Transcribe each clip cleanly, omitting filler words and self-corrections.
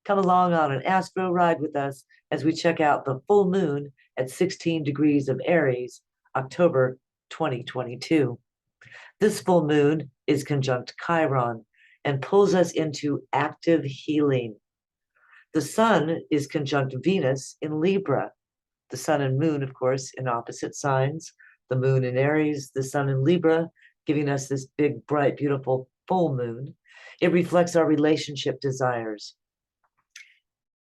Come along on an astro ride with us as we check out the full moon at 16 degrees of Aries, October 2022. This full moon is conjunct Chiron and pulls us into active healing. The sun is conjunct Venus in Libra. The sun and moon, of course, in opposite signs. The moon in Aries, the sun in Libra, giving us this big, bright, beautiful full moon. It reflects our relationship desires.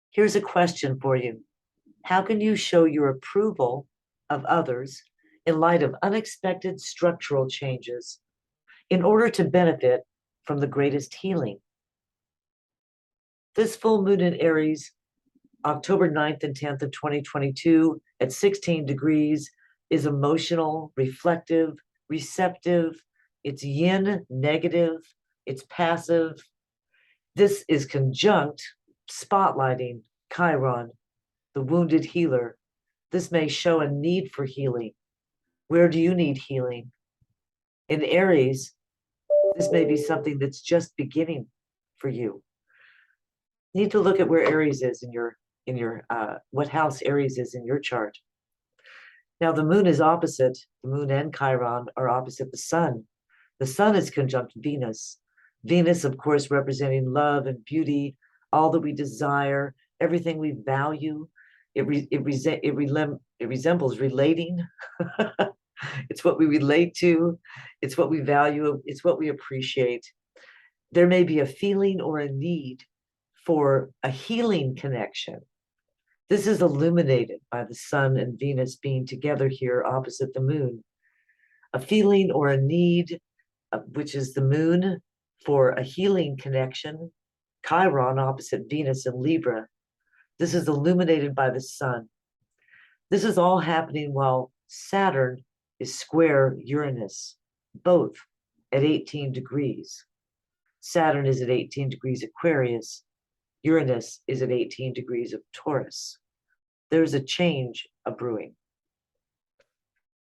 Here's a question for you. How can you show your approval of others in light of unexpected structural changes in order to benefit from the greatest healing? This full moon in Aries, October 9th and 10th of 2022 at 16 degrees is emotional, reflective, receptive. It's yin, negative, it's passive. This is conjunct, spotlighting Chiron, the wounded healer. This may show a need for healing. Where do you need healing? In Aries, this may be something that's just beginning for you. You need to look at where Aries is in your what house Aries is in your chart. Now the moon is opposite, the moon and Chiron are opposite the sun. The sun is conjunct Venus. Venus, of course, representing love and beauty, all that we desire, everything we value. It resembles relating. It's what we relate to. It's what we value. It's what we appreciate. There may be a feeling or a need for a healing connection. This is illuminated by the sun and Venus being together here opposite the moon. A feeling or a need, which is the moon, for a healing connection. Chiron opposite Venus in Libra. This is illuminated by the sun. This is all happening while Saturn is square Uranus, both at 18 degrees. Saturn is at 18 degrees Aquarius. Uranus is at 18 degrees of Taurus. There's a change brewing.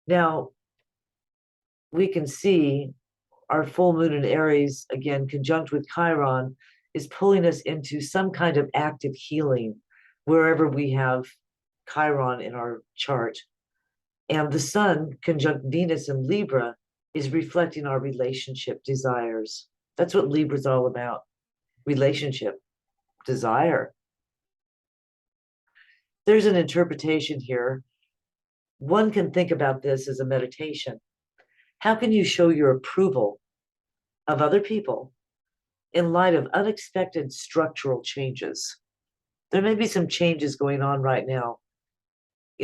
Now, we can see our full moon in Aries, again, conjunct with Chiron, is pulling us into some kind of active healing wherever we have Chiron in our chart. And the sun, conjunct Venus in Libra, is reflecting our relationship desires. That's what Libra's all about. Relationship, desire. There's an interpretation here. One can think about this as a meditation. How can you show your approval of other people in light of unexpected structural changes? There may be some changes going on right now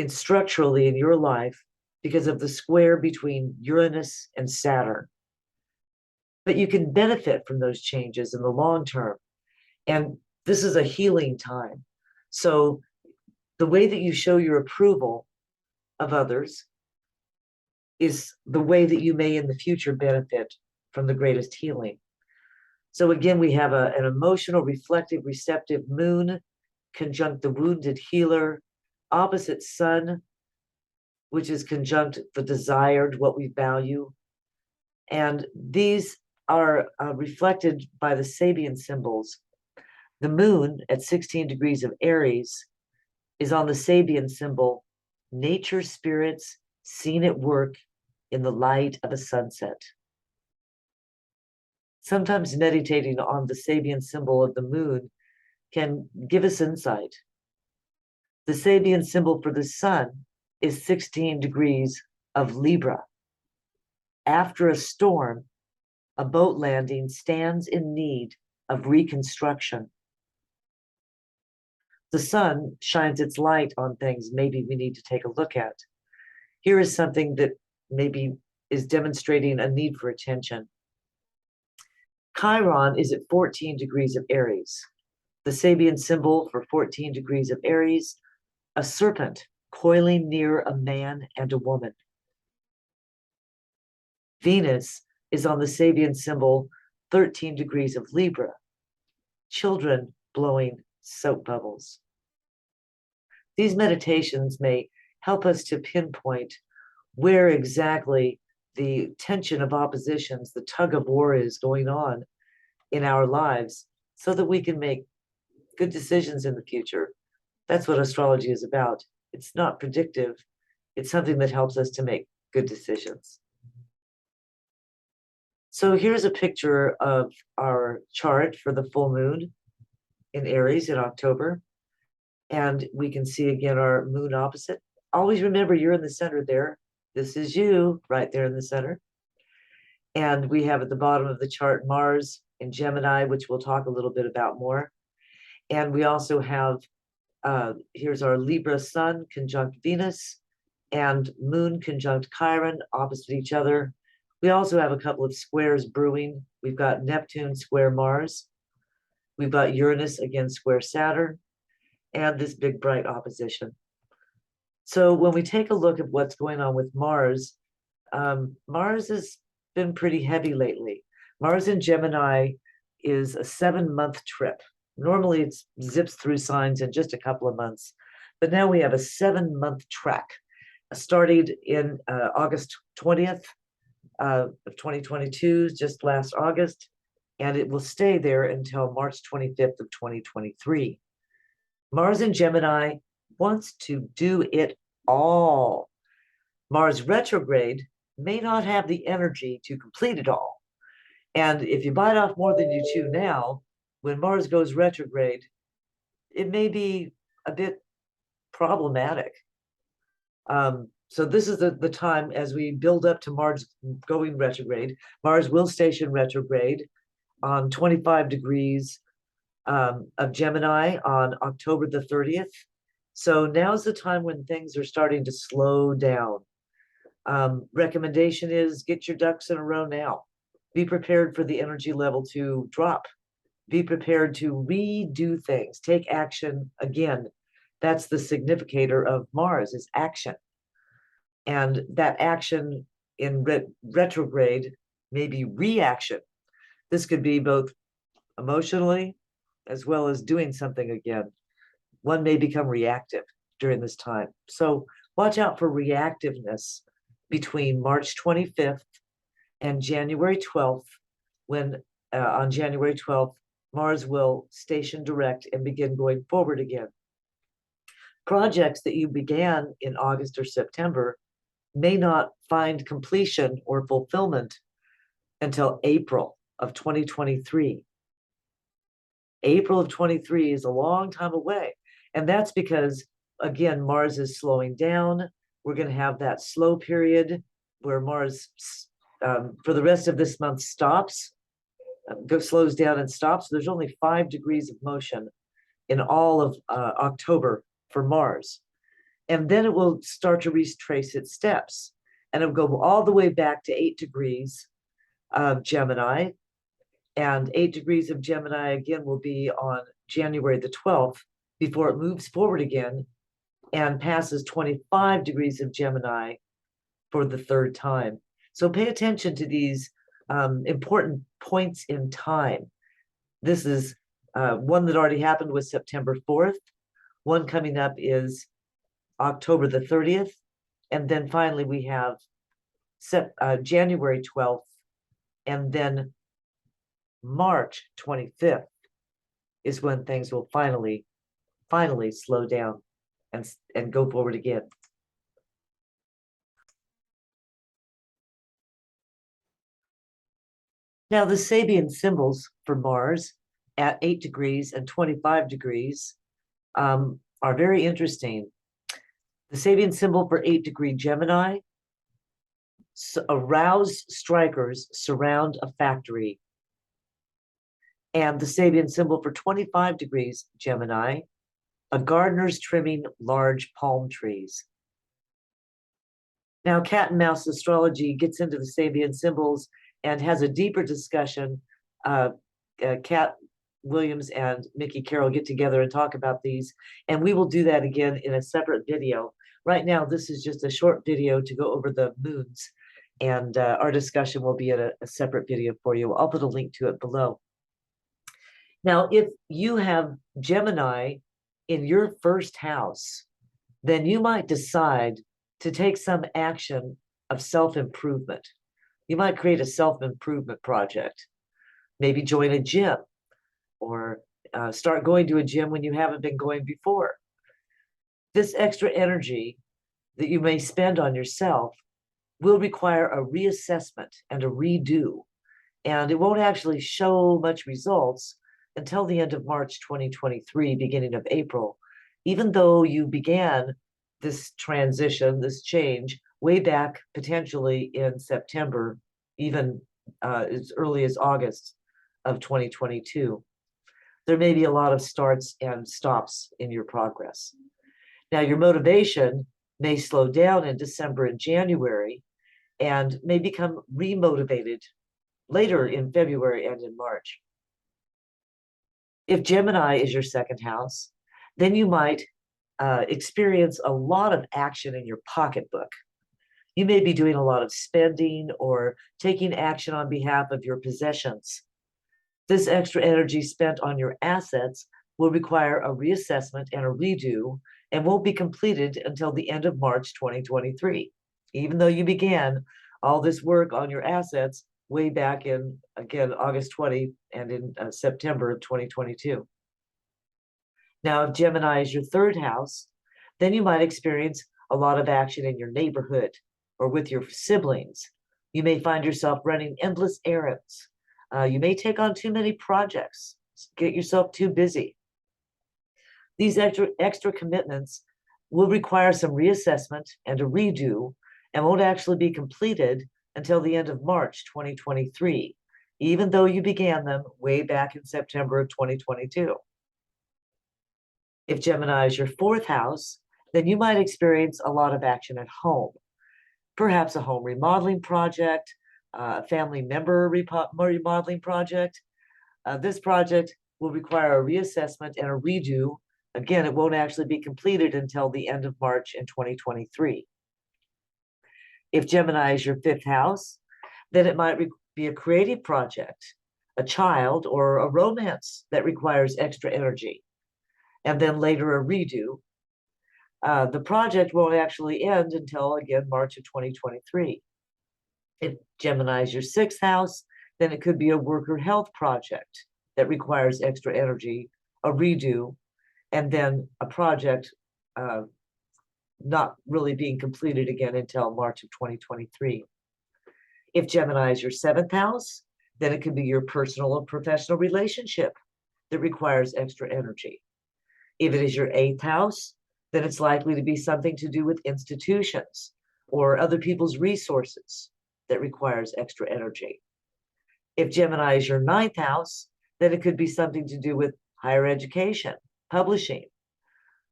structurally in your life because of the square between Uranus and Saturn. But you can benefit from those changes in the long term. And this is a healing time. So the way that you show your approval of others is the way that you may in the future benefit from the greatest healing. So again, we have an emotional, reflective, receptive moon conjunct the wounded healer, opposite sun, which is conjunct the desired, what we value. And these are reflected by the Sabian symbols. The moon at 16 degrees of Aries is on the Sabian symbol, nature spirits seen at work in the light of a sunset. Sometimes meditating on the Sabian symbol of the moon can give us insight. The Sabian symbol for the sun is 16 degrees of Libra. After a storm, a boat landing stands in need of reconstruction. The sun shines its light on things maybe we need to take a look at. Here is something that maybe is demonstrating a need for attention. Chiron is at 14 degrees of Aries. The Sabian symbol for 14 degrees of Aries, a serpent coiling near a man and a woman. Venus is on the Sabian symbol 13 degrees of Libra, children blowing soap bubbles. These meditations may help us to pinpoint where exactly the tension of oppositions, the tug of war is going on in our lives, so that we can make good decisions in the future. That's what astrology is about. It's not predictive. It's something that helps us to make good decisions. So here's a picture of our chart for the full moon in Aries in October. And we can see again our moon opposite. Always remember you're in the center there. This is you right there in the center. And we have at the bottom of the chart Mars in Gemini, which we'll talk a little bit about more. And we also have, here's our Libra Sun conjunct Venus and Moon conjunct Chiron opposite each other. We also have a couple of squares brewing. We've got Neptune square Mars. We've got Uranus again square Saturn, and this big bright opposition. So when we take a look at what's going on with Mars, Mars has been pretty heavy lately. Mars in Gemini is a 7-month trip. Normally it zips through signs in just a couple of months, but now we have a 7-month track. Started in August 20th of 2022, just last August, and it will stay there until March 25th of 2023. Mars in Gemini wants to do it all. Mars retrograde may not have the energy to complete it all. And if you bite off more than you chew now, when Mars goes retrograde, it may be a bit problematic. So this is the time as we build up to Mars going retrograde. Mars will station retrograde on 25 degrees of Gemini on October the 30th. So now's the time when things are starting to slow down. Recommendation is get your ducks in a row now. Be prepared for the energy level to drop. Be prepared to redo things. Take action again. That's the significator of Mars, is action. And that action in retrograde may be reaction. This could be both emotionally as well as doing something again. One may become reactive during this time. So watch out for reactiveness between March 25th and January 12th, when on January 12th, Mars will station direct and begin going forward again. Projects that you began in August or September may not find completion or fulfillment until April of 2023. April of 23 is a long time away. And that's because, again, Mars is slowing down. We're going to have that slow period where Mars, for the rest of this month, stops, slows down and stops. There's only 5 degrees of motion in all of October for Mars. And then it will start to retrace its steps. And it'll go all the way back to 8 degrees of Gemini. And 8 degrees of Gemini again will be on January the 12th before it moves forward again and passes 25 degrees of Gemini for the 3rd time. So pay attention to these important points in time. This is one that already happened was September 4th. One coming up is October the 30th. And then finally we have January 12th and then March 25th is when things will finally slow down and go forward again. Now the Sabian symbols for Mars at 8 degrees and 25 degrees are very interesting. The Sabian symbol for 8-degree Gemini, aroused strikers surround a factory. And the Sabian symbol for 25 degrees Gemini, a gardener's trimming large palm trees. Now, cat and mouse astrology gets into the Sabian symbols and has a deeper discussion. Kat Williams and Mickey Carroll get together and talk about these, and we will do that again in a separate video. Right now, this is just a short video to go over the moons, and our discussion will be in a separate video for you. I'll put a link to it below. Now, if you have Gemini in your first house, then you might decide to take some action of self-improvement. You might create a self-improvement project, maybe join a gym or Start going to a gym when you haven't been going before. This extra energy that you may spend on yourself will require a reassessment and a redo, and it won't actually show much results until the end of March 2023, beginning of April, even though you began this transition, this change, way back potentially in September, even as early as August of 2022. There may be a lot of starts and stops in your progress. Now, your motivation may slow down in December and January and may become remotivated later in February and in March. If Gemini is your second house, then you might experience a lot of action in your pocketbook. You may be doing a lot of spending or taking action on behalf of your possessions. This extra energy spent on your assets will require a reassessment and a redo and won't be completed until the end of March 2023, even though you began all this work on your assets way back in, again, August 20 and in September of 2022. Now, if Gemini is your third house, then you might experience a lot of action in your neighborhood or with your siblings. You may find yourself running endless errands. You may take on too many projects, get yourself too busy. These extra commitments will require some reassessment and a redo and won't actually be completed until the end of March 2023, even though you began them way back in September of 2022. If Gemini is your fourth house, then you might experience a lot of action at home, perhaps a home remodeling project, a family member remodeling project. This project will require a reassessment and a redo. Again, it won't actually be completed until the end of March in 2023. If Gemini is your fifth house, then it might be a creative project, a child, or a romance that requires extra energy, and then later a redo. The project won't actually end until, again, March of 2023. If Gemini is your sixth house, then it could be a work or health project that requires extra energy, a redo, and then a project not really being completed again until March of 2023. If Gemini is your seventh house, then it could be your personal or professional relationship that requires extra energy. If it is your eighth house, then it's likely to be something to do with institutions or other people's resources that requires extra energy. If Gemini is your ninth house, then it could be something to do with higher education, publishing.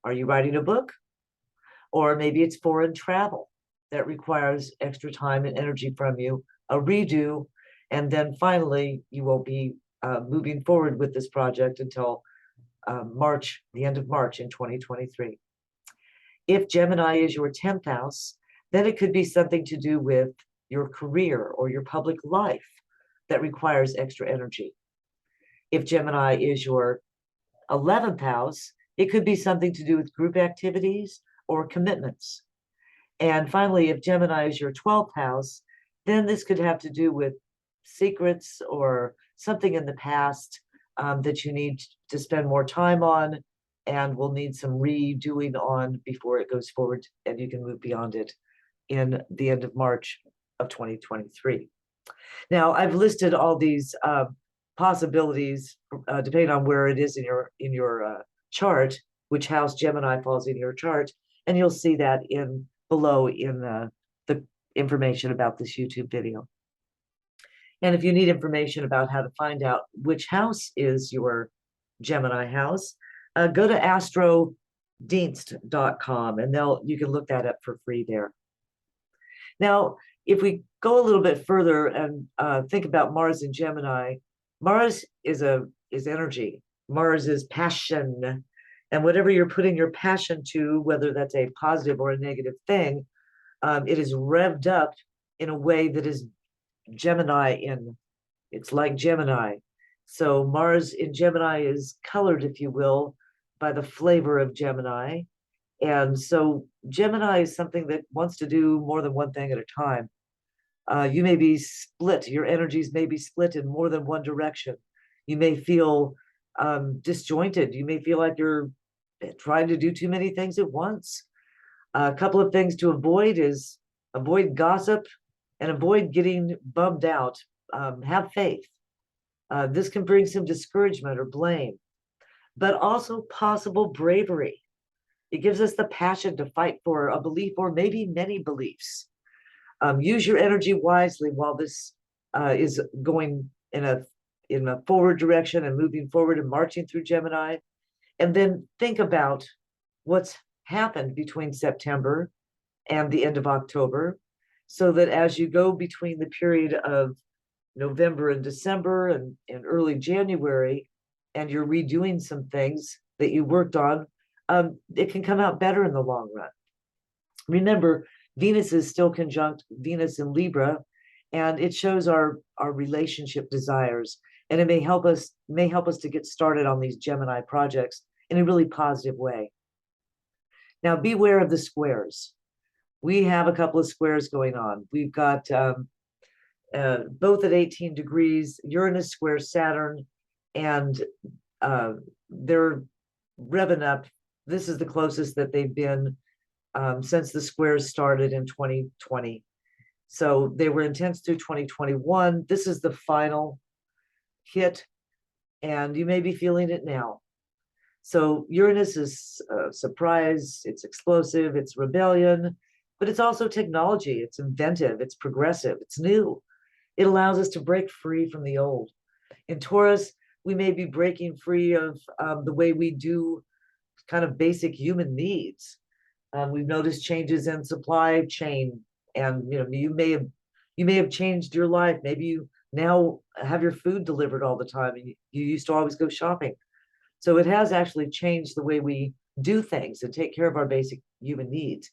Are you writing a book? Or maybe it's foreign travel that requires extra time and energy from you, a redo, and then finally you will be moving forward with this project until March, the end of March in 2023. If Gemini is your 10th house, then it could be something to do with your career or your public life that requires extra energy. If Gemini is your 11th house, it could be something to do with group activities or commitments. And finally, if Gemini is your 12th house, then this could have to do with secrets or something in the past that you need to spend more time on and will need some redoing on before it goes forward and you can move beyond it in the end of March of 2023. Now, I've listed all these possibilities depending on where it is in your chart, which house Gemini falls in your chart, and you'll see that below in the information about this YouTube video. And if you need information about how to find out which house is your Gemini house, go to astrodienst.com and you can look that up for free there. Now, if we go a little bit further and think about Mars in Gemini, Mars is energy. Mars is passion. And whatever you're putting your passion to, whether that's a positive or a negative thing, it is revved up in a way that is Gemini it's like Gemini. So Mars in Gemini is colored, if you will, by the flavor of Gemini. And so Gemini is something that wants to do more than one thing at a time. You may be split, your energies may be split in more than one direction. You may feel disjointed. You may feel like you're trying to do too many things at once. A couple of things to avoid is avoid gossip and avoid getting bummed out. Have faith. This can bring some discouragement or blame, but also possible bravery. It gives us the passion to fight for a belief or maybe many beliefs. Use your energy wisely while this is going in a forward direction and moving forward and marching through Gemini. And then think about what's happened between September and the end of October, so that as you go between the period of November and December and early January, and you're redoing some things that you worked on, it can come out better in the long run. Remember, Venus is still conjunct Venus in Libra, and it shows our relationship desires, and it may help us to get started on these Gemini projects in a really positive way. Now, beware of the squares. We have a couple of squares going on. We've got both at 18 degrees, Uranus squares Saturn, and they're revving up. This is the closest that they've been since the squares started in 2020. So they were intense through 2021. This is the final hit, and you may be feeling it now. So Uranus is surprise, it's explosive, it's rebellion, but it's also technology, it's inventive, it's progressive, it's new. It allows us to break free from the old. In Taurus, we may be breaking free of the way we do kind of basic human needs. We've noticed changes in supply chain, and you may have changed your life. Maybe you now have your food delivered all the time, and you used to always go shopping. So it has actually changed the way we do things and take care of our basic human needs,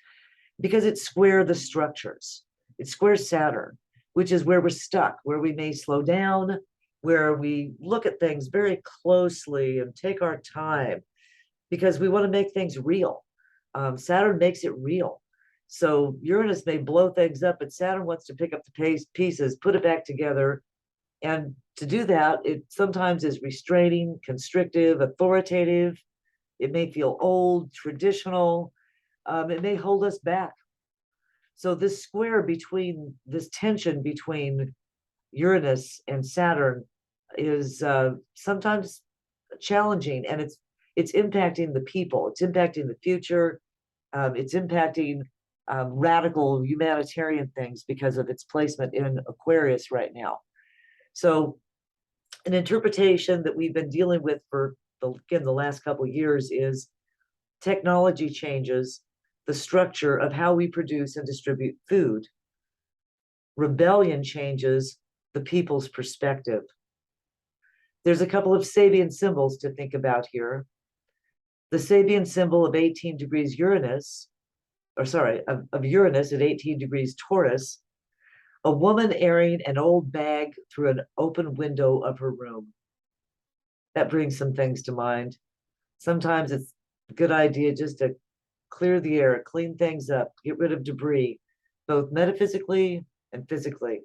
because it's square the structures. It's square Saturn, which is where we're stuck, where we may slow down, where we look at things very closely and take our time, because we want to make things real. Saturn makes it real. So Uranus may blow things up, but Saturn wants to pick up the pieces, put it back together. And to do that, it sometimes is restraining, constrictive, authoritative. It may feel old, traditional. It may hold us back. So this this tension between Uranus and Saturn is sometimes challenging, and it's impacting the people. It's impacting the future. It's impacting radical humanitarian things because of its placement in Aquarius right now. So an interpretation that we've been dealing with for the last couple of years is technology changes the structure of how we produce and distribute food. Rebellion changes the people's perspective. There's a couple of Sabian symbols to think about here. The Sabian symbol of 18 degrees Uranus, of Uranus at 18 degrees Taurus, a woman airing an old bag through an open window of her room. That brings some things to mind. Sometimes it's a good idea just to clear the air, clean things up, get rid of debris, both metaphysically and physically.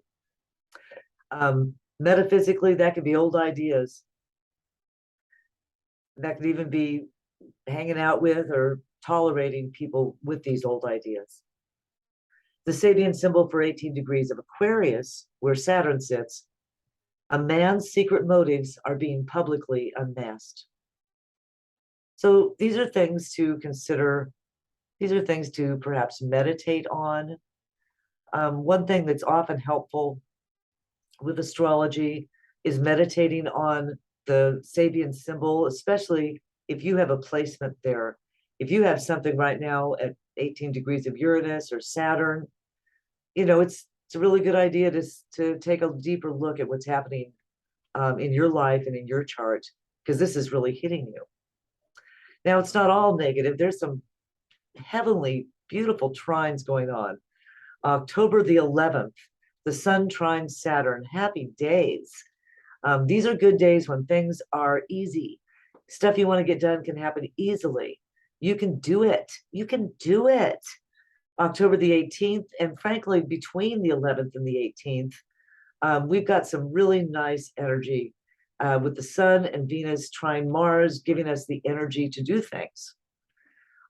Metaphysically, that could be old ideas. That could even be hanging out with or tolerating people with these old ideas. The Sabian symbol for 18 degrees of Aquarius, where Saturn sits, a man's secret motives are being publicly unmasked. So these are things to consider. These are things to perhaps meditate on. One thing that's often helpful with astrology is meditating on the Sabian symbol, especially if you have a placement there. If you have something right now at 18 degrees of Uranus or Saturn, it's a really good idea to take a deeper look at what's happening in your life and in your chart, because this is really hitting you. Now, it's not all negative. There's some heavenly, beautiful trines going on. October the 11th, the Sun trines Saturn. Happy days. These are good days when things are easy. Stuff you want to get done can happen easily. You can do it. You can do it. October the 18th, and frankly, between the 11th and the 18th, we've got some really nice energy with the Sun and Venus trine Mars, giving us the energy to do things.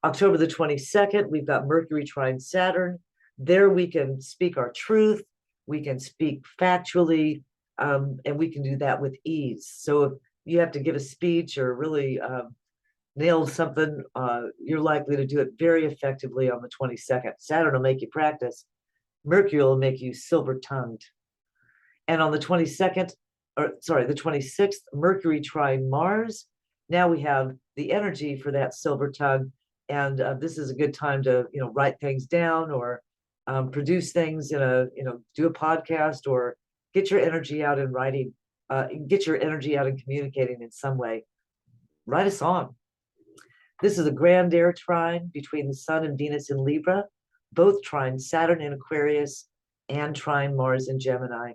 October the 22nd, we've got Mercury trine Saturn. There we can speak our truth, we can speak factually, and we can do that with ease. So if you have to give a speech or really nail something, you're likely to do it very effectively on the 22nd. Saturn will make you practice. Mercury will make you silver-tongued. And on the 22nd, or sorry, the 26th, Mercury trine Mars. Now we have the energy for that silver tongue. And this is a good time to, write things down or produce things in do a podcast or get your energy out in writing, get your energy out in communicating in some way. Write a song. This is a grand air trine between the Sun and Venus in Libra, both trine Saturn in Aquarius and trine Mars in Gemini.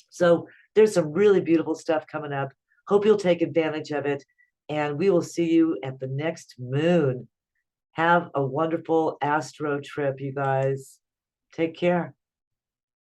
So there's some really beautiful stuff coming up. Hope you'll take advantage of it. And we will see you at the next moon. Have a wonderful astro trip, you guys. Take care.